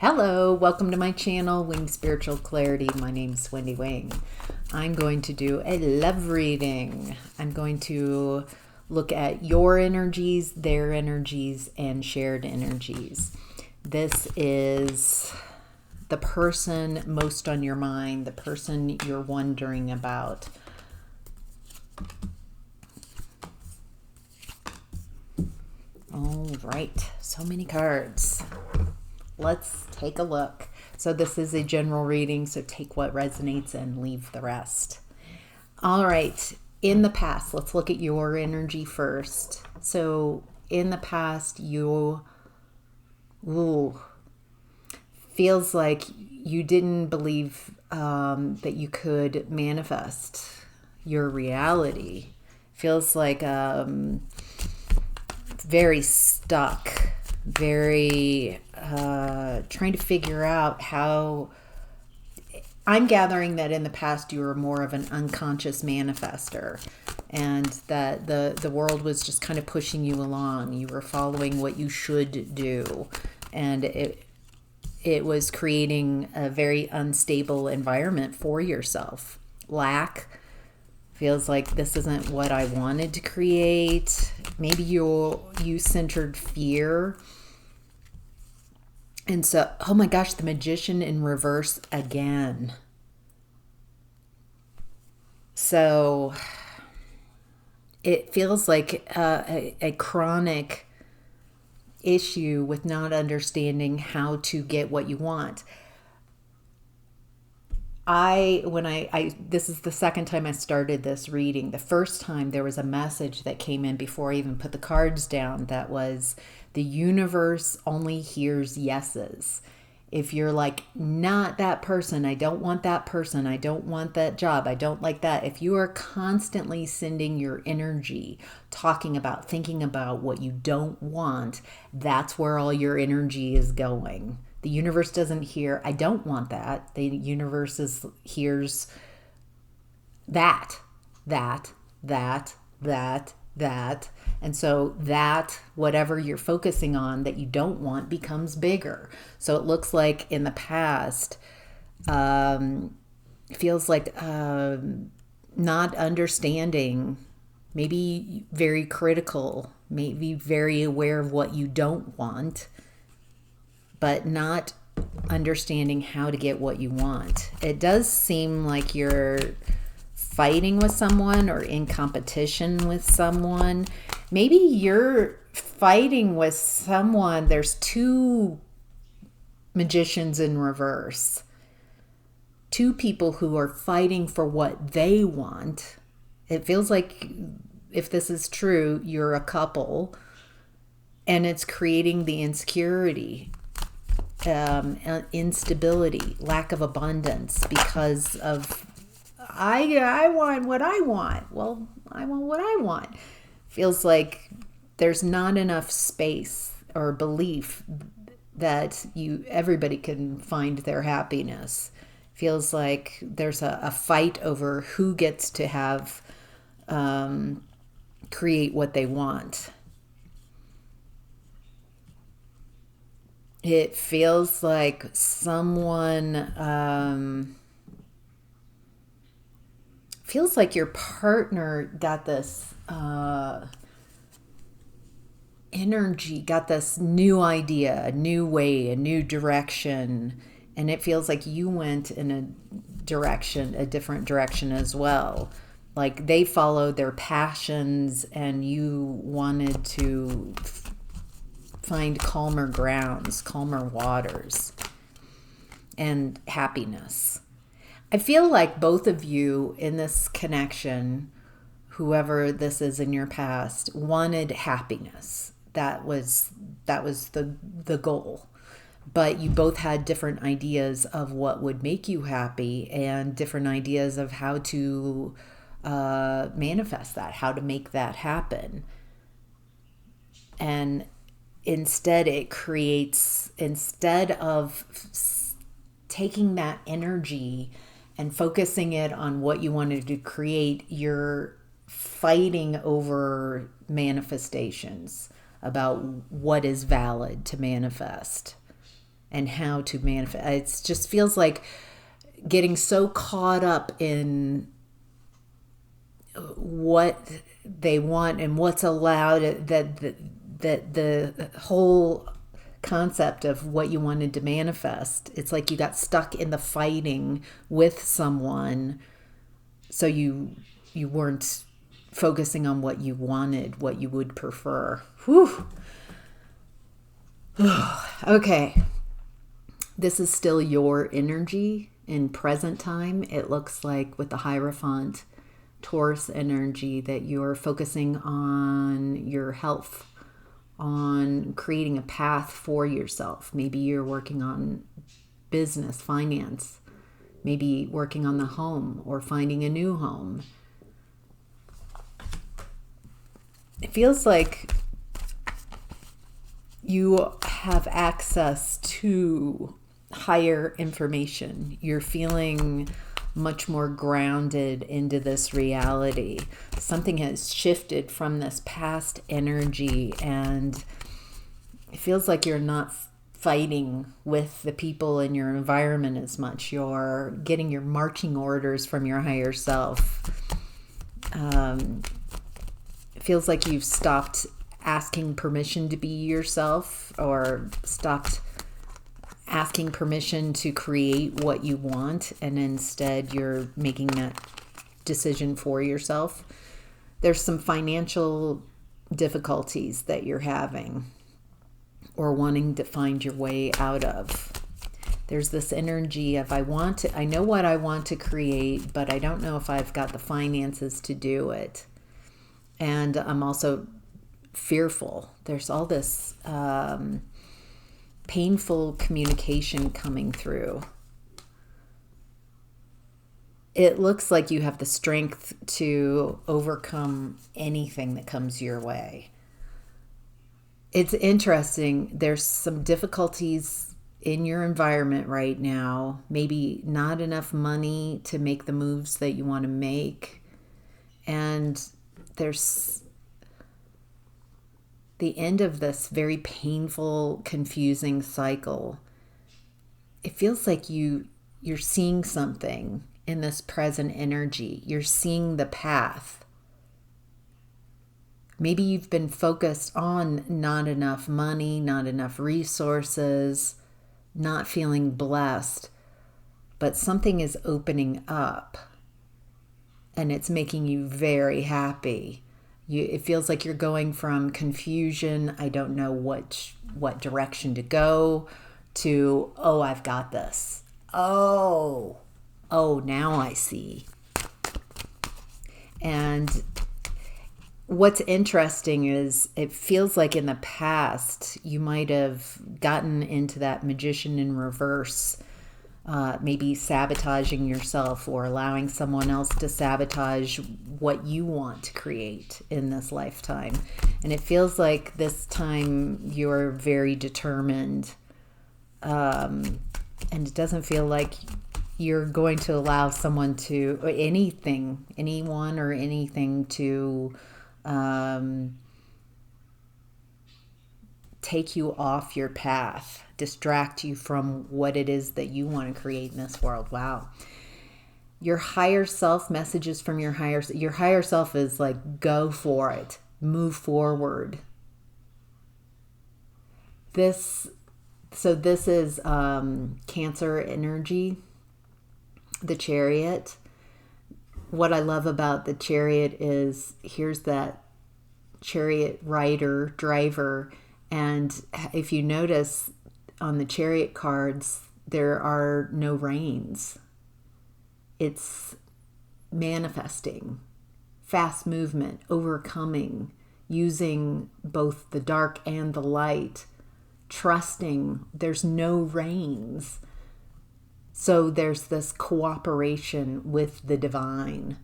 Hello, welcome to my channel, Wing Spiritual Clarity. My name's Wendy Wing. I'm going to do a love reading. I'm going to look at your energies, their energies, and shared energies. This is the person most on your mind, the person you're wondering about. All right, so many cards. Let's take a look. So this is a general reading, so take what resonates and leave the rest. All right, in the past, let's look at your energy first. So in the past, feels like you didn't believe that you could manifest your reality. Feels like very stuck, very trying to figure out how. I'm gathering that in the past you were more of an unconscious manifester, and that the world was just kind of pushing you along. You were following what you should do, and it was creating a very unstable environment for yourself. Lack. Feels like this isn't what I wanted to create. Maybe you centered fear. And so, oh my gosh, the Magician in reverse again. So it feels like a chronic issue with not understanding how to get what you want. This is the second time I started this reading. The first time there was a message that came in before I even put the cards down that was, the universe only hears yeses. If you're like, not that person, I don't want that person, I don't want that job, I don't like that. If you are constantly sending your energy, talking about, thinking about what you don't want, that's where all your energy is going. The universe doesn't hear, I don't want that. The universe hears that. And so that, whatever you're focusing on that you don't want, becomes bigger. So it looks like in the past, feels like not understanding, maybe very critical, maybe very aware of what you don't want, but not understanding how to get what you want. It does seem like you're fighting with someone or in competition with someone. Maybe you're fighting with someone. There's two magicians in reverse. Two people who are fighting for what they want. It feels like, if this is true, you're a couple, and it's creating the insecurity, instability, lack of abundance because of I want what I want. Well, I want what I want. Feels like there's not enough space or belief that everybody can find their happiness. Feels like there's a fight over who gets to have create what they want. It feels like someone, feels like your partner got this energy, got this new idea, a new way, a new direction. And it feels like you went in a different direction as well. Like they followed their passions and you wanted to find calmer grounds, calmer waters, and happiness. I feel like both of you in this connection, whoever this is in your past, wanted happiness. That was the goal. But you both had different ideas of what would make you happy and different ideas of how to manifest that, how to make that happen. And instead of taking that energy and focusing it on what you wanted to create, you're fighting over manifestations, about what is valid to manifest. and how to manifest. It just feels like getting so caught up in what they want and what's allowed, that the whole concept of what you wanted to manifest, it's like you got stuck in the fighting with someone, so you weren't focusing on what you wanted, what you would prefer. Whew. Okay. This is still your energy in present time. It looks like with the Hierophant Taurus energy that you're focusing on your health, on creating a path for yourself. Maybe you're working on business, finance, maybe working on the home or finding a new home. It feels like you have access to higher information. You're feeling much more grounded into this reality. Something has shifted from this past energy, and it feels like you're not fighting with the people in your environment as much. You're getting your marching orders from your higher self. It feels like you've stopped asking permission to be yourself, or stopped asking permission to create what you want, and instead you're making that decision for yourself. There's some financial difficulties that you're having or wanting to find your way out of. There's this energy of I know what I want to create, but I don't know if I've got the finances to do it. And I'm also fearful. There's all this painful communication coming through. It looks like you have the strength to overcome anything that comes your way. It's interesting. There's some difficulties in your environment right now. Maybe not enough money to make the moves that you want to make. And there's the end of this very painful, confusing cycle. It feels like you're seeing something in this present energy. You're seeing the path. Maybe you've been focused on not enough money, not enough resources, not feeling blessed, but something is opening up and it's making you very happy. It feels like you're going from confusion, I don't know what direction to go, to, oh, I've got this. Oh, now I see. And what's interesting is it feels like in the past you might have gotten into that magician in reverse, maybe sabotaging yourself or allowing someone else to sabotage what you want to create in this lifetime. And it feels like this time you're very determined, and it doesn't feel like you're going to allow anyone or anything to take you off your path, distract you from what it is that you want to create in this world. Wow. Your higher self, messages from your higher self is like, go for it, move forward. This is Cancer energy, the Chariot. What I love about the Chariot is here's that chariot driver. And if you notice on the Chariot cards, there are no reins. It's manifesting, fast movement, overcoming, using both the dark and the light, trusting. There's no reins. So there's this cooperation with the divine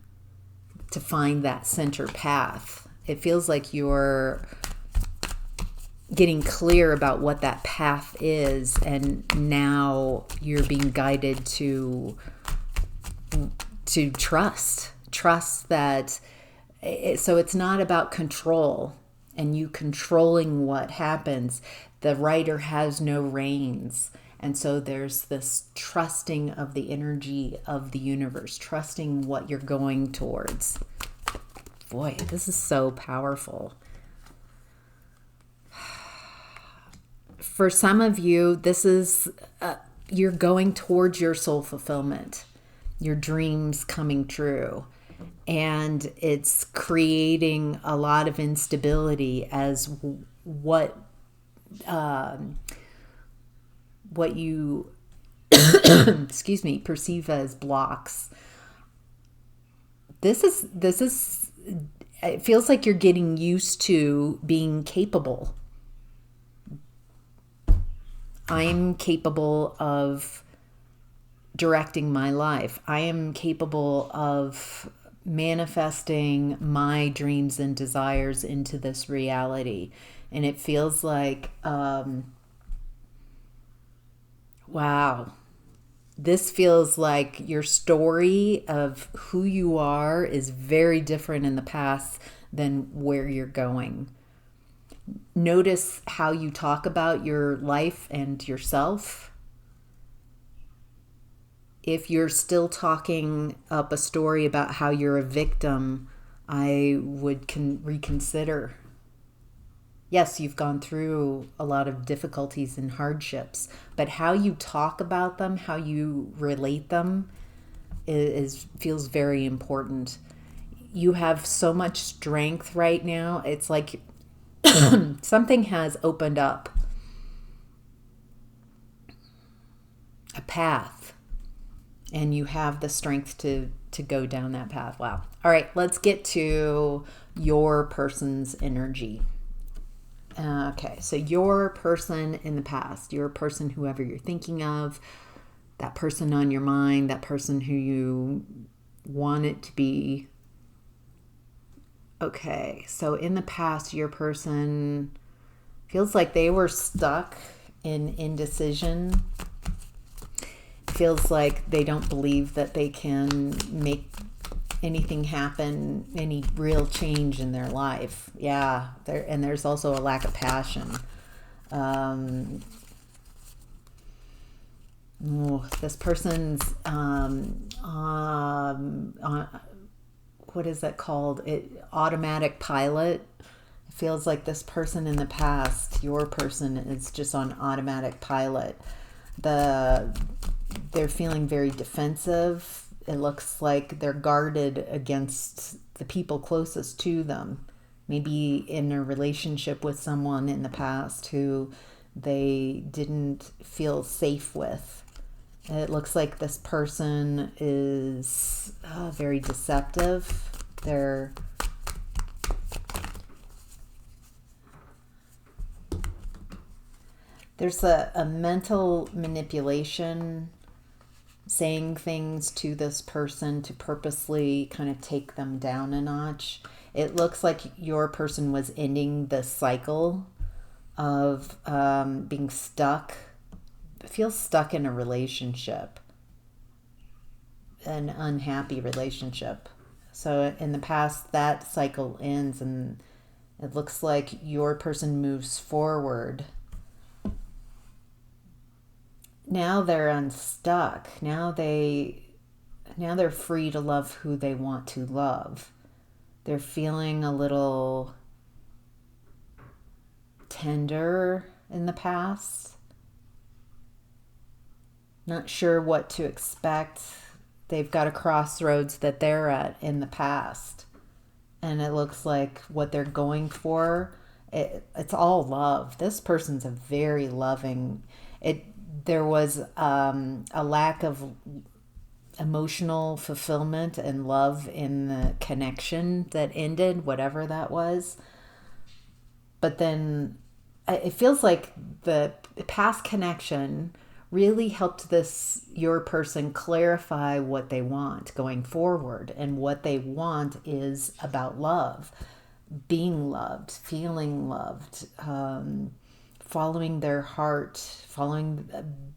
to find that center path. It feels like you're getting clear about what that path is, and now you're being guided to trust that. So it's not about control and you controlling what happens. The writer has no reins, And so there's this trusting of the energy of the universe, trusting what you're going towards. Boy, this is so powerful. For some of you, this is, you're going towards your soul fulfillment, your dreams coming true. And it's creating a lot of instability as what you excuse me, perceive as blocks. This is it feels like you're getting used to being capable. I'm capable of directing my life. I am capable of manifesting my dreams and desires into this reality. And it feels like, wow, this feels like your story of who you are is very different in the past than where you're going. Notice how you talk about your life and yourself. If you're still talking up a story about how you're a victim, I would reconsider. Yes, you've gone through a lot of difficulties and hardships, but how you talk about them, how you relate them, feels very important. You have so much strength right now. It's like something has opened up. A path. And you have the strength to go down that path. Wow. All right, let's get to your person's energy. Okay, so your person in the past, your person, whoever you're thinking of, that person on your mind, that person who you want it to be. Okay, so in the past, your person feels like they were stuck in indecision. Feels like they don't believe that they can make anything happen, any real change in their life. Yeah, and there's also a lack of passion. This person's what is that called? Automatic pilot. It feels like this person in the past, your person, is just on automatic pilot. They're feeling very defensive. It looks like they're guarded against the people closest to them. Maybe in a relationship with someone in the past who they didn't feel safe with. It looks like this person is very deceptive. There's a mental manipulation, saying things to this person to purposely kind of take them down a notch. It looks like your person was ending the cycle of being stuck. Feels stuck in a relationship, an unhappy relationship. So in the past, that cycle ends and it looks like your person moves forward. Now they're unstuck. Now they're free to love who they want to love. They're feeling a little tender in the past. Not sure what to expect. They've got a crossroads that they're at in the past. And it looks like what they're going for, it's all love. This person's a very loving. There was a lack of emotional fulfillment and love in the connection that ended, whatever that was. But then it feels like the past connection really helped your person clarify what they want going forward. And what they want is about love, being loved, feeling loved, following their heart,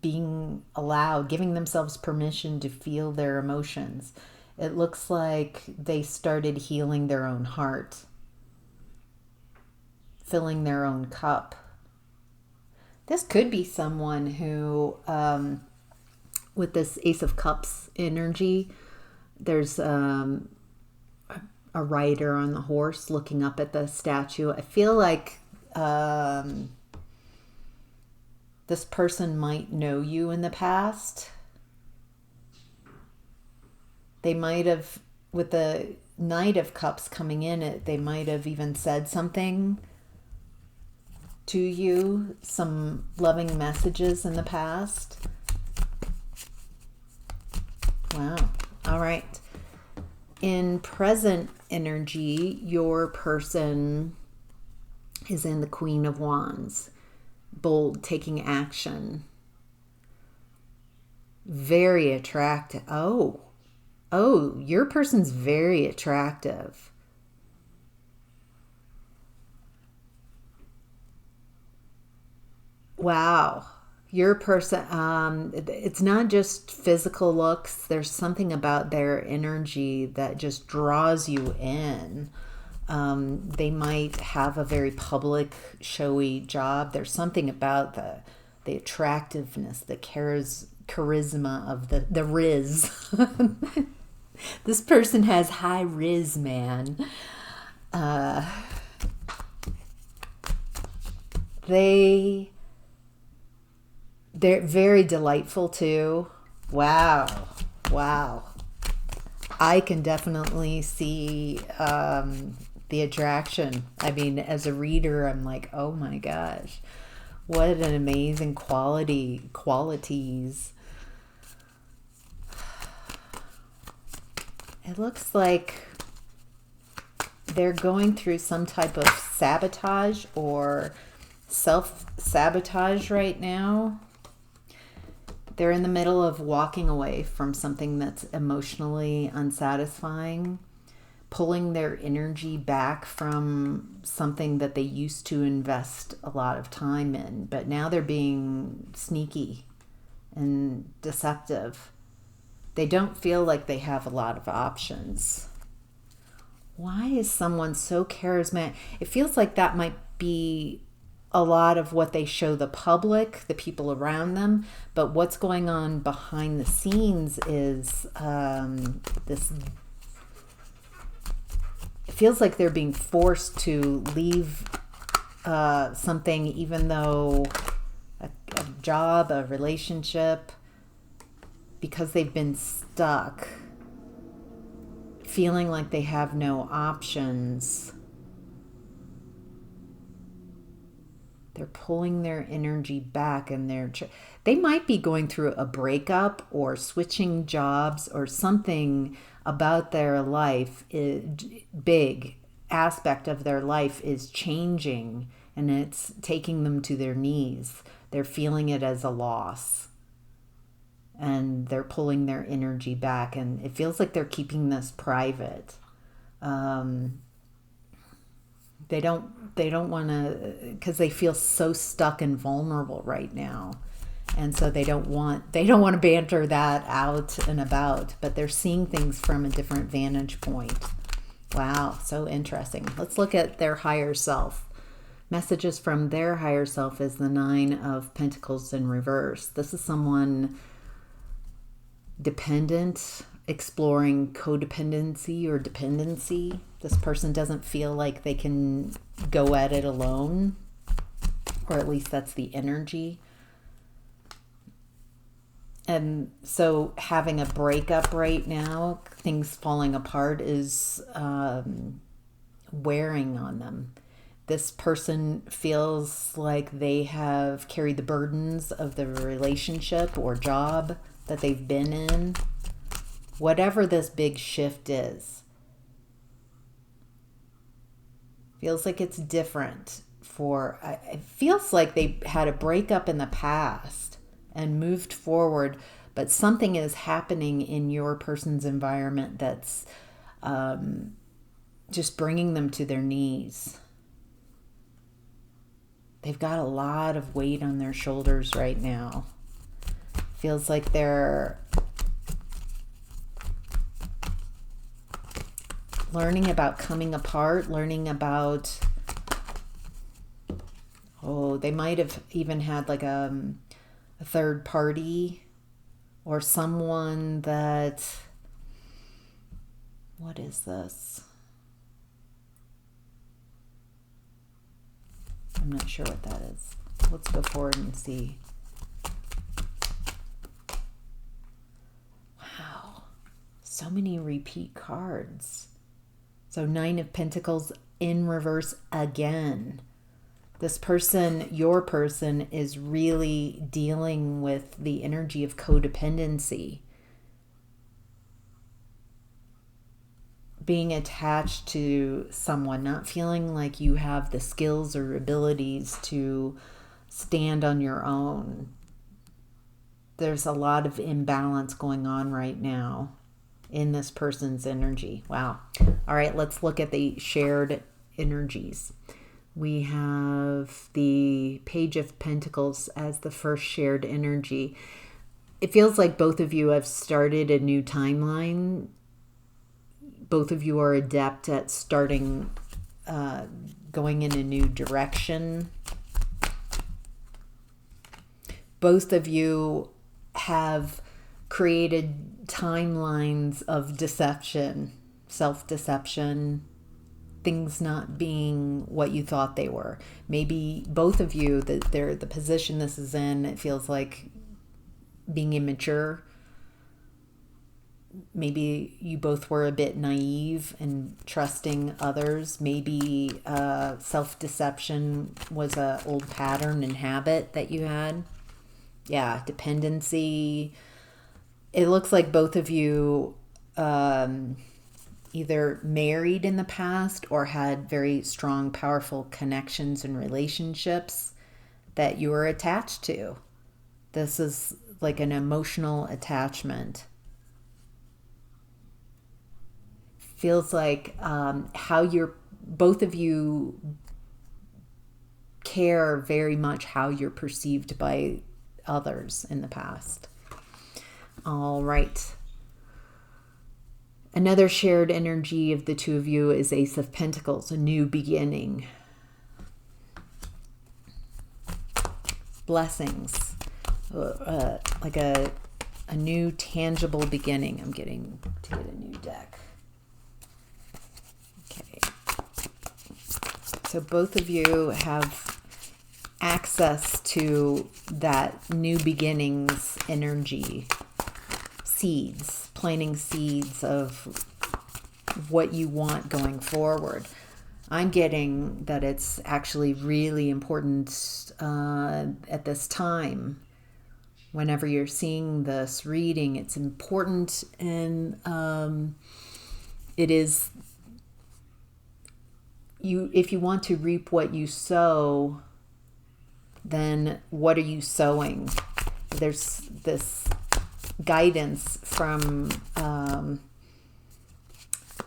being allowed, giving themselves permission to feel their emotions. It looks like they started healing their own heart, filling their own cup. This could be someone who, with this Ace of Cups energy, there's a rider on the horse looking up at the statue. I feel like this person might know you in the past. They might have, with the Knight of Cups coming in, they might have even said something to you, some loving messages in the past. Wow. All right. In present energy, your person is in the Queen of Wands. Bold, taking action. Very attractive. Oh, your person's very attractive. Wow. Your person, it's not just physical looks. There's something about their energy that just draws you in. They might have a very public, showy job. There's something about the attractiveness, the charisma of the riz. This person has high riz, man. They're very delightful too. Wow. I can definitely see the attraction. I mean, as a reader, I'm like, oh my gosh, what an amazing qualities. It looks like they're going through some type of sabotage or self-sabotage right now. They're in the middle of walking away from something that's emotionally unsatisfying, pulling their energy back from something that they used to invest a lot of time in, but now they're being sneaky and deceptive. They don't feel like they have a lot of options. Why is someone so charismatic? It feels like that might be a lot of what they show the public, the people around them, but what's going on behind the scenes is this. It feels like they're being forced to leave something, even though a job, a relationship, because they've been stuck, feeling like they have no options. They're pulling their energy back, and they might be going through a breakup or switching jobs or something about their life. Big aspect of their life is changing, and it's taking them to their knees. They're feeling it as a loss, and they're pulling their energy back, and it feels like they're keeping this private. They don't want to, because they feel so stuck and vulnerable right now, and so they don't want to banter that out and about, but they're seeing things from a different vantage point. Wow, so interesting. Let's look at their higher self. Messages from their higher self is the Nine of Pentacles in reverse. This is someone dependent, exploring codependency or dependency. This person doesn't feel like they can go at it alone, or at least that's the energy. And so having a breakup right now, things falling apart, is wearing on them. This person feels like they have carried the burdens of the relationship or job that they've been in. Whatever this big shift is, feels like it's different it feels like they had a breakup in the past and moved forward, but something is happening in your person's environment that's just bringing them to their knees. They've got a lot of weight on their shoulders right now. Feels like they're learning about coming apart, learning about Oh, they might have even had like a third party or someone that, what is this? I'm not sure what that is. Let's go forward and see. Wow. So many repeat cards. So 9 of Pentacles in reverse again. This person, your person, is really dealing with the energy of codependency. Being attached to someone, not feeling like you have the skills or abilities to stand on your own. There's a lot of imbalance going on right now in this person's energy. Wow. All right, let's look at the shared energies. We have the Page of Pentacles as the first shared energy. It feels like both of you have started a new timeline. Both of you are adept at starting, going in a new direction. Both of you have created timelines of deception, self-deception, things not being what you thought they were. Maybe both of you, the position this is in, it feels like being immature. Maybe you both were a bit naive and trusting others. Maybe self-deception was an old pattern and habit that you had. Yeah, dependency. It looks like both of you either married in the past or had very strong, powerful connections and relationships that you were attached to. This is like an emotional attachment. Feels like how you're, both of you care very much how you're perceived by others in the past. All right. Another shared energy of the two of you is Ace of Pentacles, a new beginning. Blessings. Like a new tangible beginning. I'm getting to get a new deck. Okay. So both of you have access to that new beginnings energy. Seeds, planting seeds of what you want going forward. I'm getting that it's actually really important at this time. Whenever you're seeing this reading, it's important, and it is you. If you want to reap what you sow, then what are you sowing? There's this guidance from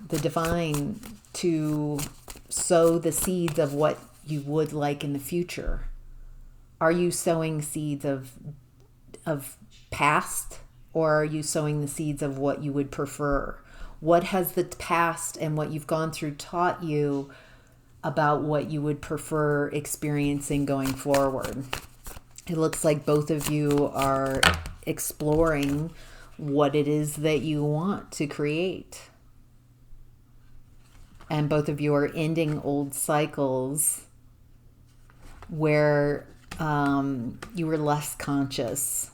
the divine to sow the seeds of what you would like in the future. Are you sowing seeds of past, or are you sowing the seeds of what you would prefer? What has the past and what you've gone through taught you about what you would prefer experiencing going forward? It looks like both of you are exploring what it is that you want to create. And both of you are ending old cycles where you were less conscious,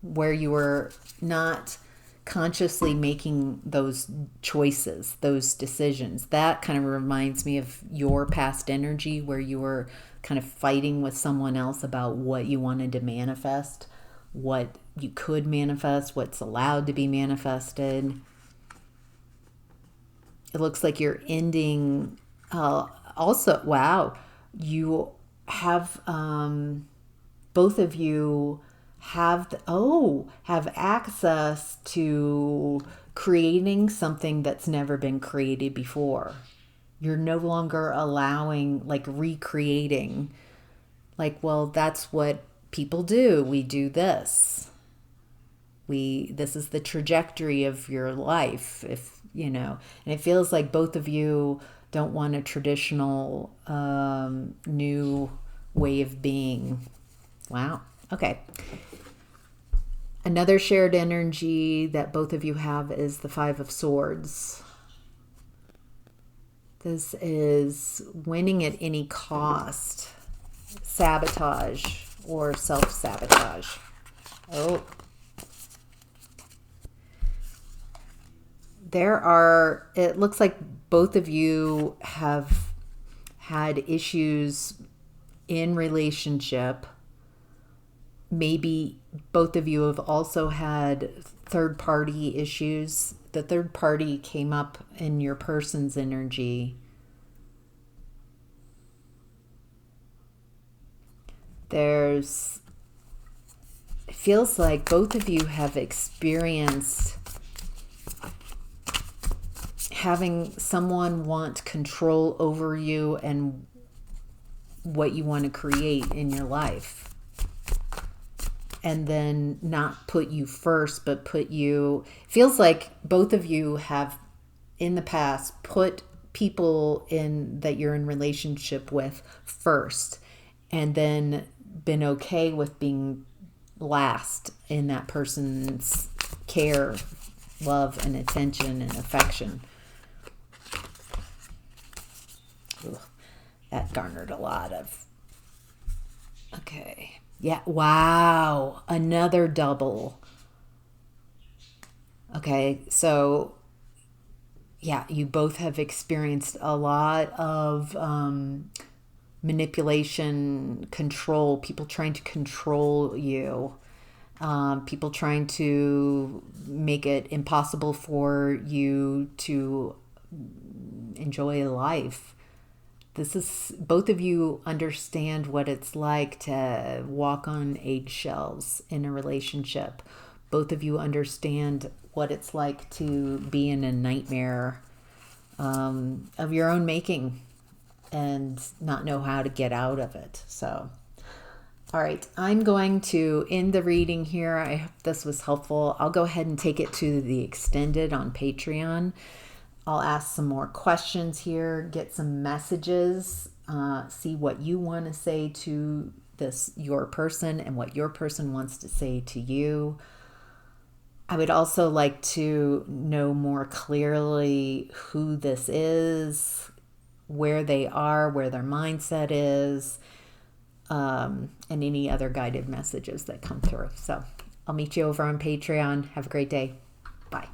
where you were not consciously making those choices, those decisions. That kind of reminds me of your past energy, where you were kind of fighting with someone else about what you wanted to manifest, what you could manifest, what's allowed to be manifested. It looks like you're ending also, wow, you have both of you have have access to creating something that's never been created before. You're no longer allowing, like, recreating, like, well, that's what people do. We do this. This is the trajectory of your life, if you know. And it feels like both of you don't want a traditional new way of being. Wow. Okay. Another shared energy that both of you have is the Five of Swords. This is winning at any cost, sabotage, or self-sabotage. Oh. It looks like both of you have had issues in relationship. Maybe both of you have also had third-party issues. The third party came up in your person's energy. It feels like both of you have experienced having someone want control over you and what you want to create in your life. And then not put you first, but feels like both of you have in the past put people that you're in relationship with first, and then been okay with being last in that person's care, love, and attention and affection. Ugh, that garnered a lot of... Okay. Yeah. Wow. Another double. Okay. So, yeah, you both have experienced a lot of manipulation, control, people trying to control you, people trying to make it impossible for you to enjoy life. Both of you understand what it's like to walk on eggshells in a relationship. Both of you understand what it's like to be in a nightmare of your own making and not know how to get out of it. So, all right, I'm going to end the reading here. I hope this was helpful. I'll go ahead and take it to the extended on Patreon. I'll ask some more questions here, get some messages, see what you want to say to your person and what your person wants to say to you. I would also like to know more clearly who this is, where they are, where their mindset is, and any other guided messages that come through. So I'll meet you over on Patreon. Have a great day. Bye.